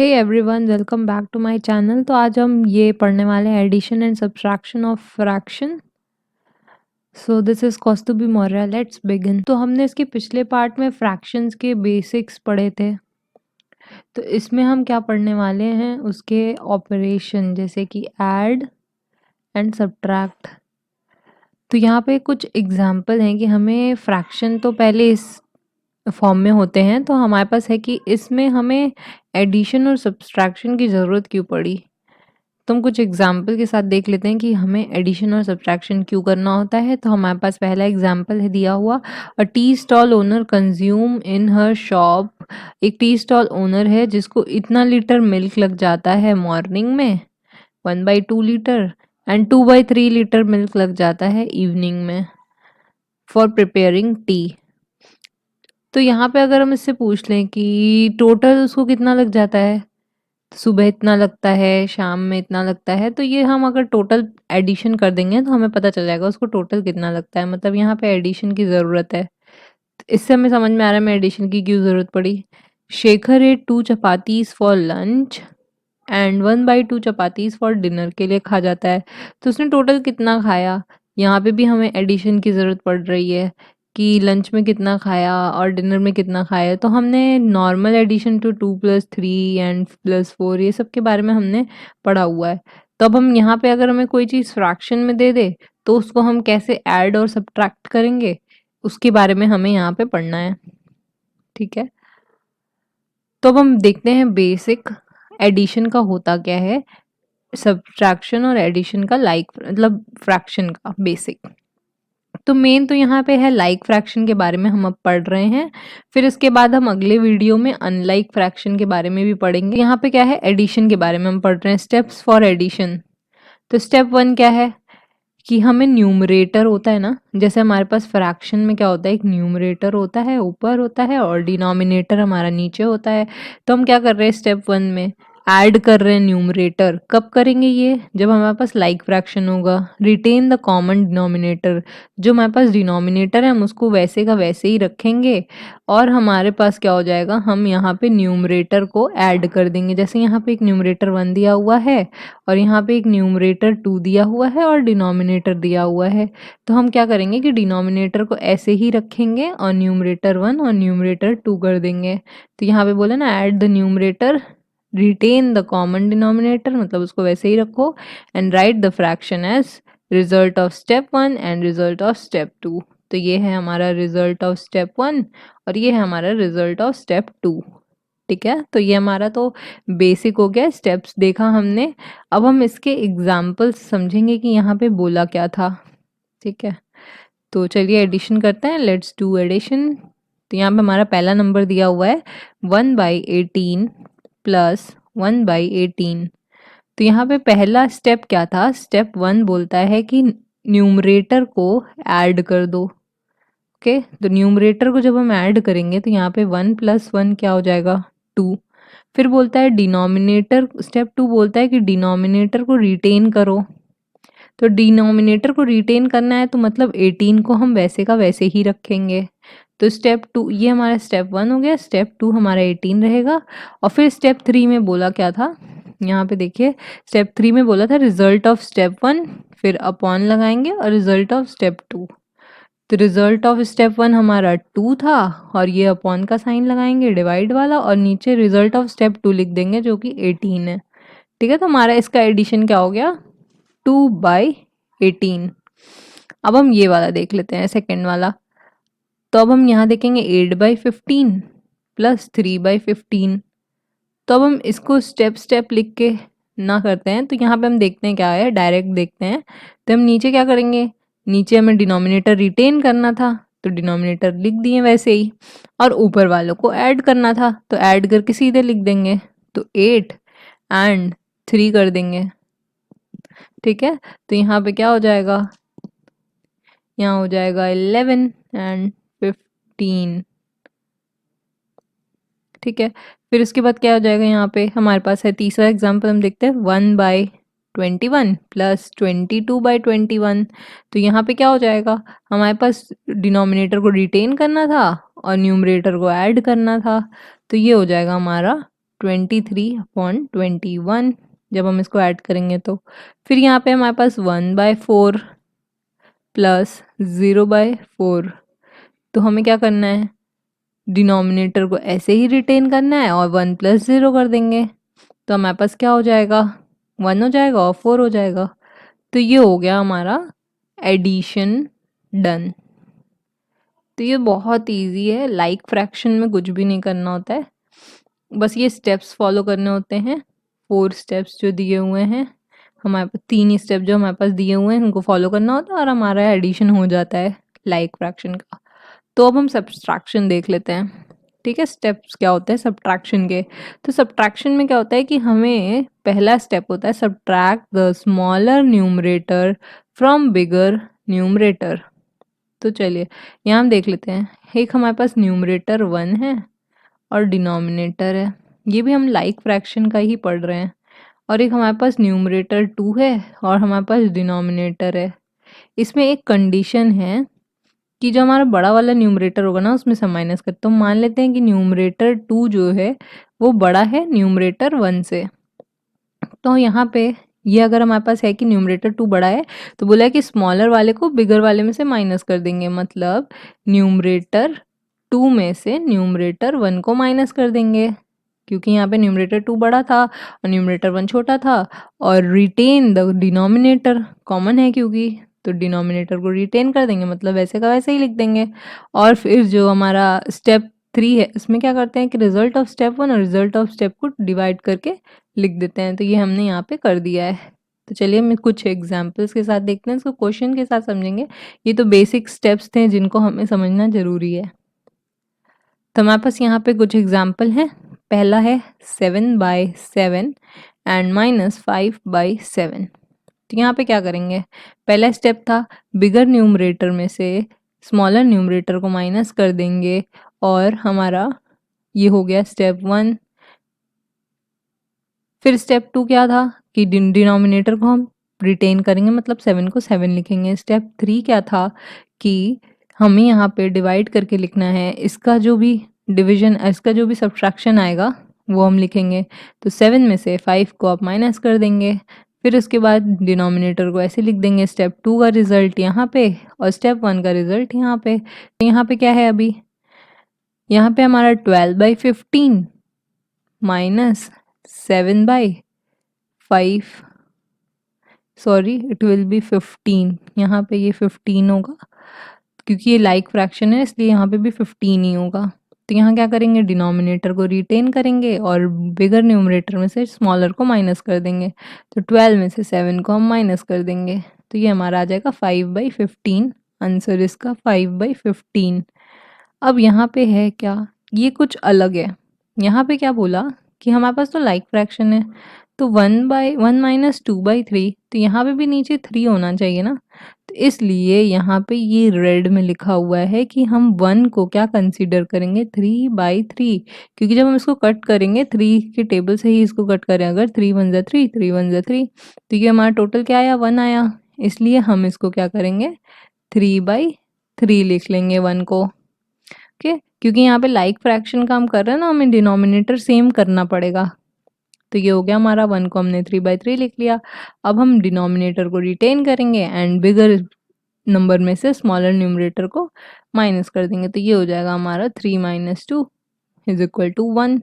Hey everyone, welcome back to my channel. तो आज हम ये पढ़ने वाले हैं addition and subtraction of fraction. So this is Kaustubhi Maurya. Let's begin. तो हमने इसके पिछले पार्ट में फ्रैक्शंस के बेसिक्स पढ़े थे। तो इसमें हम क्या पढ़ने वाले हैं, उसके ऑपरेशन, जैसे कि ऐड एंड सब्ट्रैक्ट। तो यहाँ पे कुछ एग्जांपल हैं कि हमें फ्रैक्शन तो पहले इस फॉर्म में होते हैं, तो हमारे पास है कि इसमें हमें एडिशन और सब्ट्रैक्शन की ज़रूरत क्यों पड़ी। तो हम कुछ एग्जाम्पल के साथ देख लेते हैं कि हमें एडिशन और सब्ट्रैक्शन क्यों करना होता है। तो हमारे पास पहला एग्जाम्पल है दिया हुआ, a tea stall owner consume in her shop. एक टी स्टॉल ओनर है जिसको इतना लीटर मिल्क लग जाता है मॉर्निंग में, 1/2 लीटर, एंड 2/3 लीटर मिल्क लग जाता है इवनिंग में फॉर प्रिपेयरिंग टी। तो यहाँ पे अगर हम इससे पूछ लें कि टोटल उसको कितना लग जाता है, सुबह इतना लगता है, शाम में इतना लगता है, तो ये हम अगर टोटल एडिशन कर देंगे तो हमें पता चल जाएगा उसको टोटल कितना लगता है। मतलब यहाँ पे एडिशन की ज़रूरत है। तो इससे हमें समझ में आ रहा है हमें एडिशन की क्यों ज़रूरत पड़ी। Shekhar ate 2 chapatis for lunch and 1/2 chapatis for dinner, के लिए खा जाता है। तो उसने टोटल कितना खाया, यहाँ पे भी हमें एडिशन की ज़रूरत पड़ रही है कि लंच में कितना खाया और डिनर में कितना खाया। तो हमने नॉर्मल एडिशन टू 2+3 एंड +4 ये सब के बारे में हमने पढ़ा हुआ है। तो अब हम यहाँ पे अगर हमें कोई चीज़ फ्रैक्शन में दे दे तो उसको हम कैसे ऐड और सब्ट्रैक्ट करेंगे, उसके बारे में हमें यहाँ पे पढ़ना है। ठीक है, तो अब हम देखते हैं बेसिक एडिशन का होता क्या है, सब्ट्रैक्शन और एडिशन का मतलब फ्रैक्शन का बेसिक। तो मेन तो यहाँ पे है लाइक फ्रैक्शन के बारे में हम अब पढ़ रहे हैं। फिर इसके बाद हम अगले वीडियो में अनलाइक फ्रैक्शन के बारे में भी पढ़ेंगे। यहाँ पे क्या है, एडिशन के बारे में हम पढ़ रहे हैं, स्टेप्स फॉर एडिशन। तो स्टेप 1 क्या है कि हमें न्यूमरेटर होता है ना, जैसे हमारे पास फ्रैक्शन में क्या होता है, एक न्यूमरेटर होता है ऊपर होता है और डिनोमिनेटर हमारा नीचे होता है। तो हम क्या कर रहे हैं स्टेप 1 में, ऐड कर रहे हैं न्यूमरेटर। कब करेंगे ये, जब हमारे पास लाइक फ्रैक्शन होगा। रिटेन द कॉमन डिनोमिनेटर, जो हमारे पास डिनोमिनेटर है हम उसको वैसे का वैसे ही रखेंगे और हमारे पास क्या हो जाएगा, हम यहाँ पे न्यूमरेटर को ऐड कर देंगे। जैसे यहाँ पे एक न्यूमरेटर 1 दिया हुआ है और यहाँ पे एक न्यूमरेटर 2 दिया हुआ है और डिनोमिनेटर दिया हुआ है। तो हम क्या करेंगे कि डिनोमिनेटर को ऐसे ही रखेंगे और न्यूमरेटर 1 और न्यूमरेटर 2 कर देंगे। तो यहाँ पे बोले ना, add the numerator, retain the common denominator, मतलब उसको वैसे ही रखो, and write the fraction as result of step 1 and result of step 2। तो ये है हमारा रिजल्ट ऑफ स्टेप 1 और ये है हमारा रिजल्ट ऑफ स्टेप 2। ठीक है, तो ये हमारा तो बेसिक हो गया, स्टेप्स देखा हमने। अब हम इसके एग्जाम्पल्स समझेंगे कि यहाँ पे बोला क्या था। ठीक है, तो चलिए एडिशन करते हैं, लेट्स डू एडिशन। तो यहाँ पे हमारा पहला नंबर दिया हुआ है 1/18 प्लस 1/18। तो यहाँ पे पहला स्टेप क्या था, स्टेप 1 बोलता है कि न्यूमरेटर को ऐड कर दो। ओके, तो न्यूमरेटर को जब हम ऐड करेंगे तो यहाँ पे 1 + 1 क्या हो जाएगा, 2। फिर बोलता है डिनोमिनेटर, स्टेप 2 बोलता है कि डिनोमिनेटर को रिटेन करो। तो डिनोमिनेटर को रिटेन करना है तो मतलब 18 को हम वैसे का वैसे ही रखेंगे। तो स्टेप 2 ये हमारा स्टेप 1 हो गया, स्टेप 2 हमारा 18 रहेगा। और फिर स्टेप 3 में बोला क्या था, यहाँ पे देखिए स्टेप 3 में बोला था रिजल्ट ऑफ स्टेप 1, फिर अपॉन लगाएंगे और रिजल्ट ऑफ स्टेप 2। तो रिजल्ट ऑफ स्टेप 1 हमारा 2 था और ये अपॉन का साइन लगाएंगे डिवाइड वाला, और नीचे रिजल्ट ऑफ स्टेप 2 लिख देंगे जो कि 18 है। ठीक है, तो हमारा इसका एडिशन क्या हो गया, 2/18। अब हम ये वाला देख लेते हैं, सेकेंड वाला। तो अब हम यहाँ देखेंगे 8/15 प्लस 3/15। तो अब हम इसको स्टेप स्टेप लिख के ना करते हैं, तो यहाँ पे हम देखते हैं क्या है, डायरेक्ट देखते हैं। तो हम नीचे क्या करेंगे, नीचे हमें डिनोमिनेटर रिटेन करना था तो डिनोमिनेटर लिख दिए वैसे ही, और ऊपर वालों को ऐड करना था तो ऐड करके सीधे लिख देंगे। तो 8 एंड 3 कर देंगे। ठीक है, तो यहाँ पे क्या हो जाएगा, यहाँ हो जाएगा 11 एंड 15। ठीक है, फिर उसके बाद क्या हो जाएगा, यहाँ पे हमारे पास है तीसरा एग्जाम्पल, हम देखते हैं 1/21 प्लस 22/21। तो यहाँ पे क्या हो जाएगा, हमारे पास डिनोमिनेटर को रिटेन करना था और न्यूमरेटर को ऐड करना था। तो ये हो जाएगा हमारा 23/21 जब हम इसको ऐड करेंगे तो फिर यहाँ पे हमारे पास 1/4 प्लस 0/4। तो हमें क्या करना है, डिनोमिनेटर को ऐसे ही रिटेन करना है और 1 + 0 कर देंगे। तो हमारे पास क्या हो जाएगा, 1 हो जाएगा और 4 हो जाएगा। तो ये हो गया हमारा एडिशन डन। तो ये बहुत इजी है, लाइक फ्रैक्शन में कुछ भी नहीं करना होता है, बस ये स्टेप्स फॉलो करने होते हैं। 4 स्टेप्स जो दिए हुए हैं हमारे पास, 3 स्टेप जो हमारे पास दिए हुए हैं उनको फॉलो करना होता है और हमारा एडिशन हो जाता है लाइक फ्रैक्शन का। तो अब हम सब्सट्रैक्शन देख लेते हैं। ठीक है, स्टेप्स क्या होते हैं सब्ट्रैक्शन के। तो सब्ट्रैक्शन में क्या होता है कि हमें पहला स्टेप होता है subtract the smaller numerator from bigger numerator. तो चलिए यहाँ हम देख लेते हैं, एक हमारे पास न्यूमरेटर 1 है और डिनोमिनेटर है, ये भी हम लाइक फ्रैक्शन का ही पढ़ रहे हैं। और एक हमारे पास न्यूमरेटर 2 है और हमारे पास डिनोमिनेटर है। इसमें एक कंडीशन है कि जो हमारा बड़ा वाला न्यूमरेटर होगा ना उसमें से माइनस कर, तो मान लेते हैं कि न्यूमरेटर 2 जो है वो बड़ा है न्यूमरेटर 1 से। तो यहाँ पे ये अगर हमारे पास है कि न्यूमरेटर 2 बड़ा है तो बोला है कि स्मॉलर वाले को बिगर वाले में से माइनस कर देंगे, मतलब न्यूमरेटर 2 में से न्यूमरेटर 1 को माइनस कर देंगे, क्योंकि यहाँ पे न्यूमरेटर 2 बड़ा था और न्यूमरेटर 1 छोटा था। और रिटेन द डिनोमिनेटर कॉमन है क्योंकि, तो डिनोमिनेटर को रिटेन कर देंगे, मतलब वैसे का वैसे ही लिख देंगे। और फिर जो हमारा स्टेप 3 है इसमें क्या करते हैं कि रिजल्ट ऑफ स्टेप 1 और रिजल्ट ऑफ स्टेप को डिवाइड करके लिख देते हैं। तो ये हमने यहाँ पे कर दिया है। तो चलिए हम कुछ एग्जाम्पल्स के साथ देखते हैं, इसको क्वेश्चन के साथ समझेंगे। ये तो बेसिक स्टेप्स थे जिनको हमें समझना जरूरी है। तो हमारे पास यहाँ पे कुछ एग्जाम्पल हैं। पहला है 7/7 एंड -5/7। तो यहाँ पे क्या करेंगे, पहला स्टेप था बिगर न्यूमरेटर में से स्मॉलर न्यूमरेटर को माइनस कर देंगे और हमारा ये हो गया स्टेप 1। फिर स्टेप 2 क्या था कि डिनोमिनेटर को हम रिटेन करेंगे, मतलब 7 को 7 लिखेंगे। स्टेप 3 क्या था कि हमें यहाँ पे डिवाइड करके लिखना है, इसका जो भी डिवीजन, इसका जो भी सब्ट्रैक्शन आएगा वो हम लिखेंगे। तो 7 में से 5 को आप माइनस कर देंगे, फिर उसके बाद डिनोमिनेटर को ऐसे लिख देंगे, स्टेप 2 का रिजल्ट यहाँ पे और स्टेप 1 का रिजल्ट यहाँ पे। तो यहाँ पे क्या है, अभी यहाँ पे हमारा 12/15 minus 7/5, sorry it will be 15। यहाँ पे ये 15 होगा क्योंकि ये लाइक फ्रैक्शन है, इसलिए यहाँ पे भी 15 ही होगा। तो यहाँ क्या करेंगे, डिनोमिनेटर को रिटेन करेंगे और बिगर न्यूमरेटर में से स्मॉलर को माइनस कर देंगे। तो 12 में से 7 को हम माइनस कर देंगे, तो ये हमारा आ जाएगा 5/15। आंसर इसका 5/15। अब यहाँ पे है क्या, ये कुछ अलग है। यहाँ पे क्या बोला कि हमारे पास तो लाइक फ्रैक्शन है, तो 1/1 - 2/3, तो यहाँ पे भी नीचे 3 होना चाहिए ना। तो इसलिए यहाँ पे ये रेड में लिखा हुआ है कि हम 1 को क्या कंसीडर करेंगे, 3/3, क्योंकि जब हम इसको कट करेंगे 3 के टेबल से ही इसको कट करें, अगर 3 1 जा 3 3 1 जा 3, तो ये हमारा टोटल क्या आया, 1 आया। इसलिए हम इसको क्या करेंगे, 3/3 लिख लेंगे 1 को। ओके, क्योंकि यहाँ पे लाइक फ्रैक्शन का हम कर रहे हैं ना, हमें डिनोमिनेटर सेम करना पड़ेगा। तो ये हो गया हमारा, 1 को हमने 3/3 लिख लिया। अब हम डिनोमिनेटर को रिटेन करेंगे एंड बिगर नंबर में से स्मॉलर न्यूमरेटर को माइनस कर देंगे। तो ये हो जाएगा हमारा 3 - 2 = 1।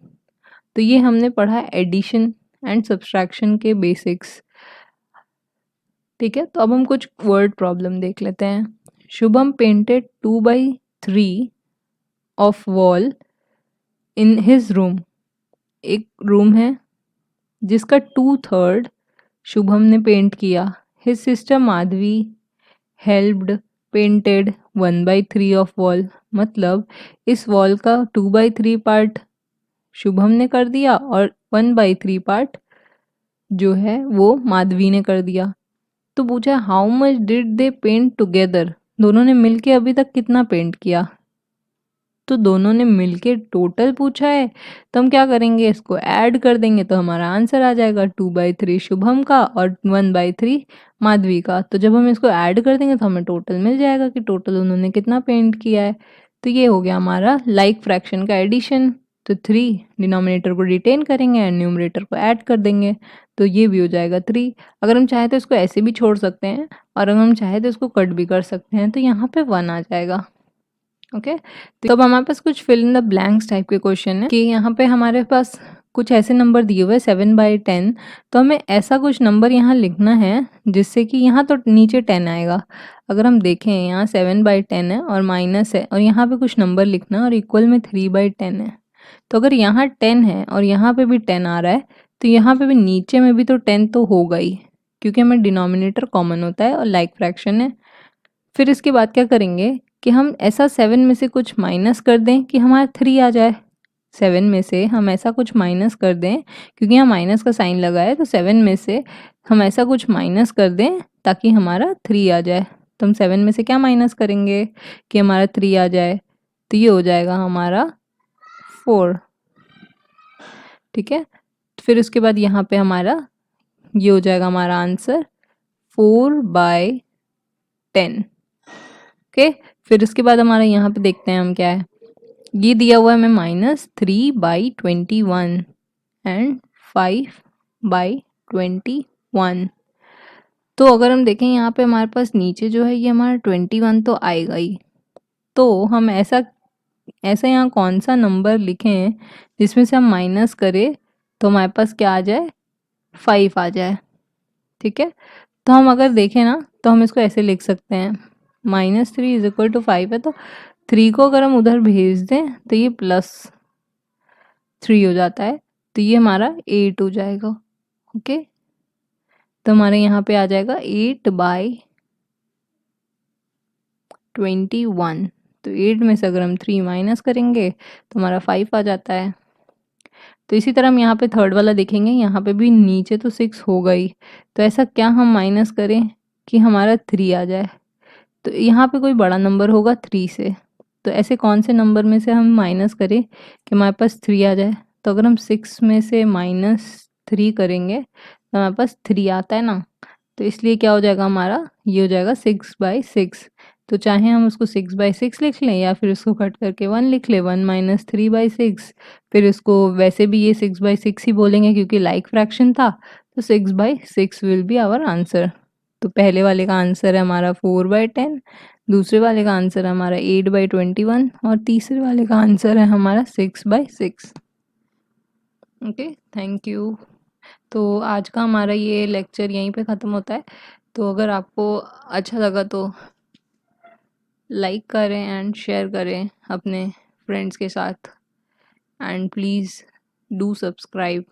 तो ये हमने पढ़ा एडिशन एंड सब्सट्रैक्शन के बेसिक्स। ठीक है, तो अब हम कुछ वर्ड प्रॉब्लम देख लेते हैं। Shubham painted 2/3 of wall in his room. एक रूम है जिसका 2/3 शुभम ने पेंट किया। His sister Madhavi helped painted 1/3 of wall, मतलब इस वॉल का 2/3 पार्ट शुभम ने कर दिया और 1/3 पार्ट जो है वो माधवी ने कर दिया। तो पूछा how much did they paint together, दोनों ने मिलके अभी तक कितना पेंट किया। तो दोनों ने मिलके टोटल पूछा है, तो हम क्या करेंगे, इसको ऐड कर देंगे तो हमारा आंसर आ जाएगा 2/3 शुभम का और 1/3 माधवी का। तो जब हम इसको ऐड कर देंगे तो हमें टोटल मिल जाएगा कि टोटल उन्होंने कितना पेंट किया है। तो ये हो गया हमारा लाइक फ्रैक्शन का एडिशन। तो 3 डिनोमिनेटर को रिटेन करेंगे एंड न्यूमरेटर को ऐड कर देंगे, तो ये भी हो जाएगा 3। अगर हम चाहें तो इसको ऐसे भी छोड़ सकते हैं और अगर हम चाहें तो इसको कट भी कर सकते हैं, तो यहाँ पे 1 आ जाएगा। ओके, तो अब हमारे पास कुछ fill in the blanks type के क्वेश्चन है कि यहाँ पे हमारे पास कुछ ऐसे नंबर दिए हुए 7/10, तो हमें ऐसा कुछ नंबर यहाँ लिखना है जिससे कि यहाँ तो नीचे 10 आएगा। अगर हम देखें यहाँ 7/10 है और माइनस है और यहाँ पे कुछ नंबर लिखना और इक्वल में 3/10 है, तो अगर यहाँ 10 है और यहाँ पे भी 10 आ रहा है, तो यहाँ पे भी नीचे में भी तो 10 तो होगा ही, क्योंकि हमें डिनोमिनेटर कॉमन होता है और लाइक फ्रैक्शन है। फिर इसके बाद क्या करेंगे कि हम ऐसा 7 में से कुछ माइनस कर दें कि हमारा 3 आ जाए। 7 में से हम ऐसा कुछ माइनस कर दें, क्योंकि यहाँ माइनस का साइन लगा है, तो 7 में से हम ऐसा कुछ माइनस कर दें ताकि हमारा 3 आ जाए। तो हम 7 में से क्या माइनस करेंगे कि हमारा 3 आ जाए, तो ये हो जाएगा हमारा 4। ठीक है, फिर उसके बाद यहाँ पे हमारा ये हो जाएगा हमारा आंसर 4/10। ओके, फिर उसके बाद हमारा यहाँ पे देखते हैं हम क्या है। ये दिया हुआ है हमें -3/21 एंड 5/21। तो अगर हम देखें यहाँ पे हमारे पास नीचे जो है ये हमारा 21 तो आएगा ही, तो हम ऐसा यहाँ कौन सा नंबर लिखें जिसमें से हम माइनस करें तो हमारे पास क्या आ जाए, 5 आ जाए। ठीक है, तो हम अगर देखें ना तो हम इसको ऐसे लिख सकते हैं, -3 = 5 है, तो 3 को अगर हम उधर भेज दें तो ये +3 हो जाता है, तो ये हमारा 8 हो जाएगा। ओके, तो हमारे यहाँ पे आ जाएगा 8/21। तो 8 में से अगर हम 3 माइनस करेंगे तो हमारा 5 आ जाता है। तो इसी तरह हम यहाँ पे थर्ड वाला देखेंगे, यहाँ पे भी नीचे तो 6 होगा ही, तो ऐसा क्या हम माइनस करें कि हमारा 3 आ जाए। तो यहाँ पे कोई बड़ा नंबर होगा 3 से, तो ऐसे कौन से नंबर में से हम माइनस करें कि हमारे पास 3 आ जाए। तो अगर हम 6 में से -3 करेंगे तो हमारे पास 3 आता है ना, तो इसलिए क्या हो जाएगा हमारा, ये हो जाएगा 6/6। तो चाहे हम उसको 6/6 लिख लें या फिर उसको कट करके 1 लिख लें, 1 - 3/6। फिर इसको वैसे भी ये 6/6 ही बोलेंगे क्योंकि लाइक फ्रैक्शन था, तो 6/6 विल बी आवर आंसर। तो पहले वाले का आंसर है हमारा 4/10, दूसरे वाले का आंसर है हमारा 8/21 और तीसरे वाले का आंसर है हमारा 6/6। Okay, thank you. तो आज का हमारा ये लेक्चर यहीं पे ख़त्म होता है। तो अगर आपको अच्छा लगा तो लाइक करें एंड शेयर करें अपने फ्रेंड्स के साथ, एंड प्लीज़ डू सब्सक्राइब।